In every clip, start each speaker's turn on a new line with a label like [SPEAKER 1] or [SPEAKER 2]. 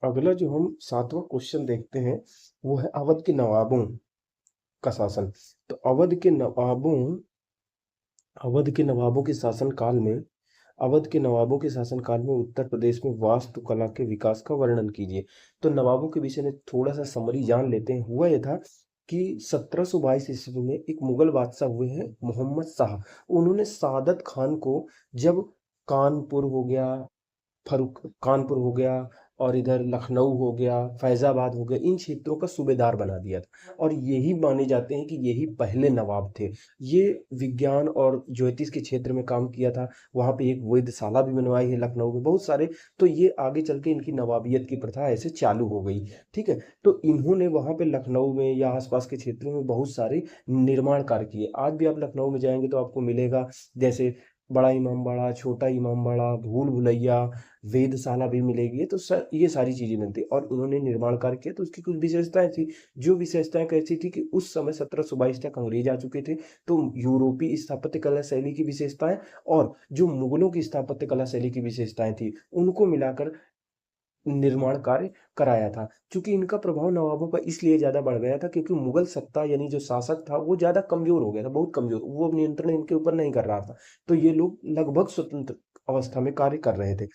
[SPEAKER 1] अगला जो हम सातवां क्वेश्चन देखते हैं वो है अवध के नवाबों का शासन। तो अवध के शासन काल में अवध के नवाबों के शासनकाल में उत्तर प्रदेश में वास्तुकला के विकास का वर्णन कीजिए। तो नवाबों के विषय में थोड़ा सा समरी जान लेते हैं। हुआ यह था कि 1722 ईस्वी में एक मुगल बादशाह हुए हैं मोहम्मद शाह। उन्होंने सादत खान को जब कानपुर हो गया कानपुर हो गया और इधर लखनऊ हो गया, फैजाबाद हो गया, इन क्षेत्रों का सूबेदार बना दिया था। और यही माने जाते हैं कि यही पहले नवाब थे। ये विज्ञान और ज्योतिष के क्षेत्र में काम किया था। वहाँ पे एक वेधशाला भी बनवाई है लखनऊ में, बहुत सारे। तो ये आगे चल के इनकी नवाबियत की प्रथा ऐसे चालू हो गई। ठीक है। तो इन्होंने वहाँ पे लखनऊ में या आसपास के क्षेत्रों में बहुत सारे निर्माण कार्य किए। आज भी आप लखनऊ में जाएंगे तो आपको मिलेगा, जैसे बड़ा इमामबाड़ा, छोटा इमामबाड़ा, भूल भुलैया, वेधशाला भी मिलेगी। तो सर ये सारी चीजें मिलती और उन्होंने निर्माण कार्य किया। तो उसकी कुछ विशेषताएं थी। जो विशेषताएं कैसी थी कि उस समय 1722 तक अंग्रेज आ चुके थे। तो यूरोपीय स्थापत्य कला शैली की विशेषताएं और जो मुगलों की स्थापत्य कला शैली की विशेषताएं थी, उनको मिलाकर निर्माण कार्य कराया था। क्योंकि इनका प्रभाव नवाबों पर इसलिए ज्यादा बढ़ गया था क्योंकि मुगल सत्ता यानी जो शासक था वो ज्यादा कमजोर हो गया था, बहुत कमजोर। वो नियंत्रण इनके ऊपर नहीं कर रहा था। तो ये लोग लगभग स्वतंत्र अवस्था में कार्य कर रहे थे।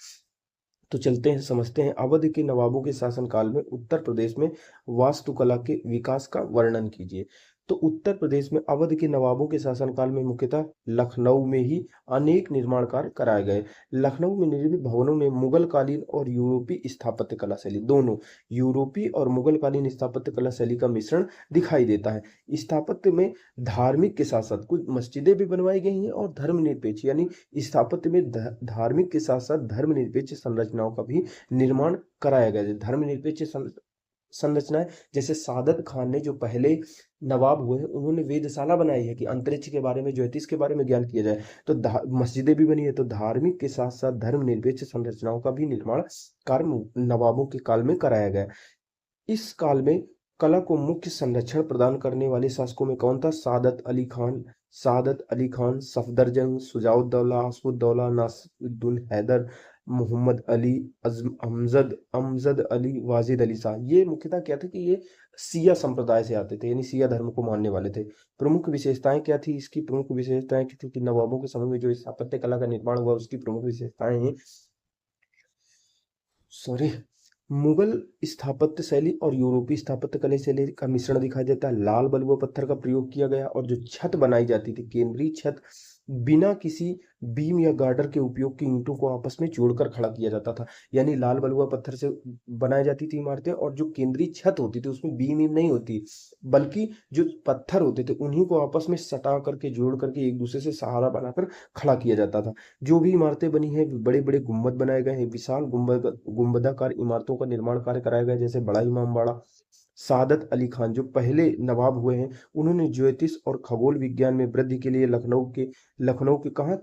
[SPEAKER 1] तो चलते हैं, समझते हैं। अवध के नवाबों के शासनकाल में उत्तर प्रदेश में वास्तुकला के विकास का वर्णन कीजिए। तो उत्तर प्रदेश में अवध के नवाबों के शासनकाल में मुख्यतः लखनऊ में ही अनेक निर्माण कार्य कराए गए। लखनऊ में निर्मित भवनों में मुगल कालीन और यूरोपीय स्थापत्य कला शैली, दोनों यूरोपीय और मुगल कालीन स्थापत्य कला शैली का मिश्रण दिखाई देता है। स्थापत्य में धार्मिक के साथ साथ कुछ मस्जिदें भी बनवाई गई हैं और धर्मनिरपेक्ष यानी स्थापत्य में धार्मिक के साथ साथ धर्मनिरपेक्ष संरचनाओं का भी निर्माण कराया गया है। धर्मनिरपेक्ष संरचनाएं, जैसे सादत खान ने जो पहले नवाब हुए हैं, उन्होंने वेधशाला बनाई है कि अंतरिक्ष के बारे में, ज्योतिष के बारे में ज्ञान किया जाए। तो मस्जिदें भी बनी है। तो धार्मिक के साथ साथ धर्मनिरपेक्ष संरचनाओं का भी निर्माण कार्य नवाबों के काल में कराया गया। इस काल में कला को मुख्य संरक्षण प्रदान करने वाले शासकों में कौन था? सादत अली खान, सफदरजंग, शुजाउद्दौला, हसमुद्दौला, नासिरुद्दीन हैदर, मोहम्मद अली, अमजद अमजद अली, वाजिद अली शाह। ये मुख्यतः क्या था कि ये सिया संप्रदाय से आते थे, यानी सिया धर्म को मानने वाले थे। प्रमुख विशेषताएं क्या थी? इसकी प्रमुख विशेषताएं क्या थी कि नवाबों के समय में जो स्थापत्य कला का निर्माण हुआ उसकी प्रमुख विशेषताएं हैं। सॉरी, मुगल स्थापत्य शैली और यूरोपीय स्थापत्य कला शैली का मिश्रण दिखाई देता है। लाल बलुआ पत्थर का प्रयोग किया गया और जो छत बनाई जाती थी, केंद्रीय छत, बिना किसी बीम या गार्डर के उपयोग की ईंटों को आपस में जोड़कर खड़ा किया जाता था। यानी लाल बलुआ पत्थर से बनाई जाती थी इमारतें, और जो केंद्रीय छत होती थी उसमें बीम वीम नहीं होती, बल्कि जो पत्थर होते थे उन्हीं को आपस में सटा करके जोड़ करके एक दूसरे से सहारा बनाकर खड़ा किया जाता था। जो भी इमारतें बनी हैं, बड़े बड़े गुम्बद बनाए गए हैं, विशाल गुम्बदाकार इमारतों का निर्माण कार्य कराया गया है, जैसे बड़ा इमामबाड़ा। सादत अली खान जो पहले नवाब हुए हैं, उन्होंने ज्योतिष और खगोल विज्ञान में वृद्धि के लिए लखनऊ के कहा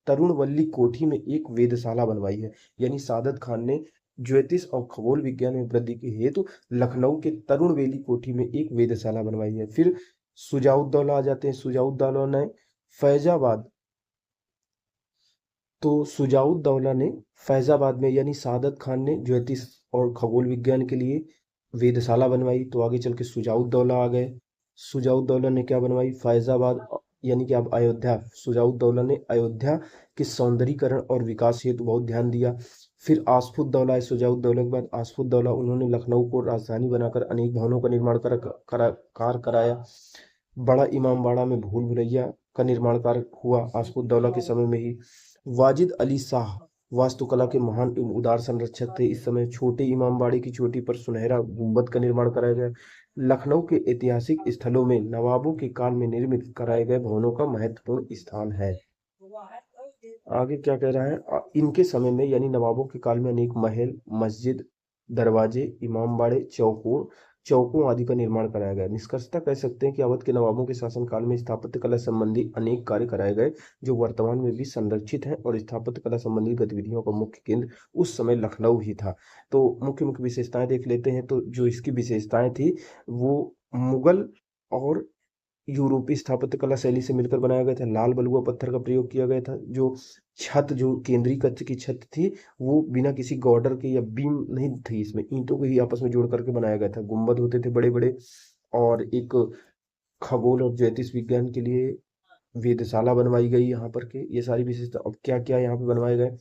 [SPEAKER 1] तरुणवल्ली कोठी में एक वेधशाला बनवाई है। यानी सादत खान ने ज्योतिष और खगोल विज्ञान में वृद्धि के हेतु लखनऊ के तरुणवेली कोठी में एक वेधशाला बनवाई है। फिर सुजाउद्दौला आ जाते हैं। सुजाउद्दौला ने फैजाबाद तो सुजाउद्दौला ने फैजाबाद में, यानी सादत खान ने ज्योतिष और खगोल विज्ञान के लिए वेधशाला बनवाई। तो आगे चल के सुजाउद्दौला आ गए। सुजाउद्दौला ने क्या बनवाई? फैजाबाद, यानी कि अब अयोध्या। सुजाउद्दौला ने अयोध्या के सौंदर्यीकरण और विकास हेतु बहुत ध्यान दिया। फिर आसफुद्दौला है। सुजाउद्दौला के बाद आसफुद्दौला, उन्होंने लखनऊ को राजधानी बनाकर अनेक भवनों का निर्माण कार्य कराया। बड़ा इमामबाड़ा में भूल भुलैया का निर्माण कार्य हुआ आसफुद्दौला के समय में ही। वाजिद अली शाह वास्तुकला के महान एवं उदार संरक्षक थे। इस समय छोटे इमामबाड़े की चोटी पर सुनहरा गुंबद का निर्माण कराया गया। लखनऊ के ऐतिहासिक स्थलों में नवाबों के काल में निर्मित कराए गए भवनों का महत्वपूर्ण स्थान है। आगे क्या कह रहा है? इनके समय में यानी नवाबों के काल में अनेक महल, मस्जिद, दरवाजे, इमामबाड़े, चौकों आदि का निर्माण कराया गया। निष्कर्षतः कह सकते हैं कि अवध के नवाबों के शासनकाल में स्थापत्य कला संबंधी अनेक कार्य कराए गए जो वर्तमान में भी संरक्षित हैं, और स्थापत्य कला संबंधी गतिविधियों का मुख्य केंद्र उस समय लखनऊ ही था। तो मुख्य मुख्य विशेषताएं देख लेते हैं। तो जो इसकी विशेषताएं थी वो मुगल और यूरोपीय स्थापत्य कला शैली से मिलकर बनाया गया था। लाल बलुआ पत्थर का प्रयोग किया गया था। जो केंद्रीय कक्ष की छत थी, वो बिना किसी गॉर्डर के या बीम नहीं थी, इसमें ईंटों को ही आपस में जोड़ करके बनाया गया था। गुंबद होते थे बड़े बड़े, और एक खगोल और ज्योतिष विज्ञान के लिए वेधशाला बनवाई गई यहाँ पर के। ये सारी विशेषता। अब क्या क्या यहाँ पे बनवाए गए,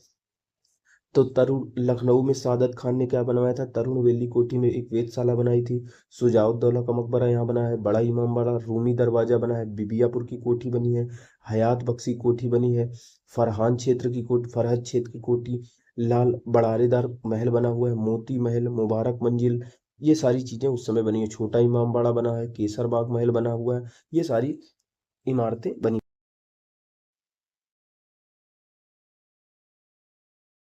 [SPEAKER 1] तो तरुण लखनऊ में सादत खान ने क्या बनवाया था, तरुण वेली कोठी में एक वेधशाला बनाई थी। शुजाउद्दौला का मकबरा यहाँ बना है, बड़ा इमाम बाड़ा, रूमी दरवाजा बना है, बिबियापुर की कोठी बनी है, हयात बख्शी कोठी बनी है, फरहद क्षेत्र की कोठी, लाल बड़ारेदार महल बना हुआ है, मोती महल, मुबारक मंजिल, ये सारी चीजें उस समय बनी है। छोटा इमाम बाड़ा बना है, केसर बाग महल बना हुआ है, ये सारी इमारतें बनी।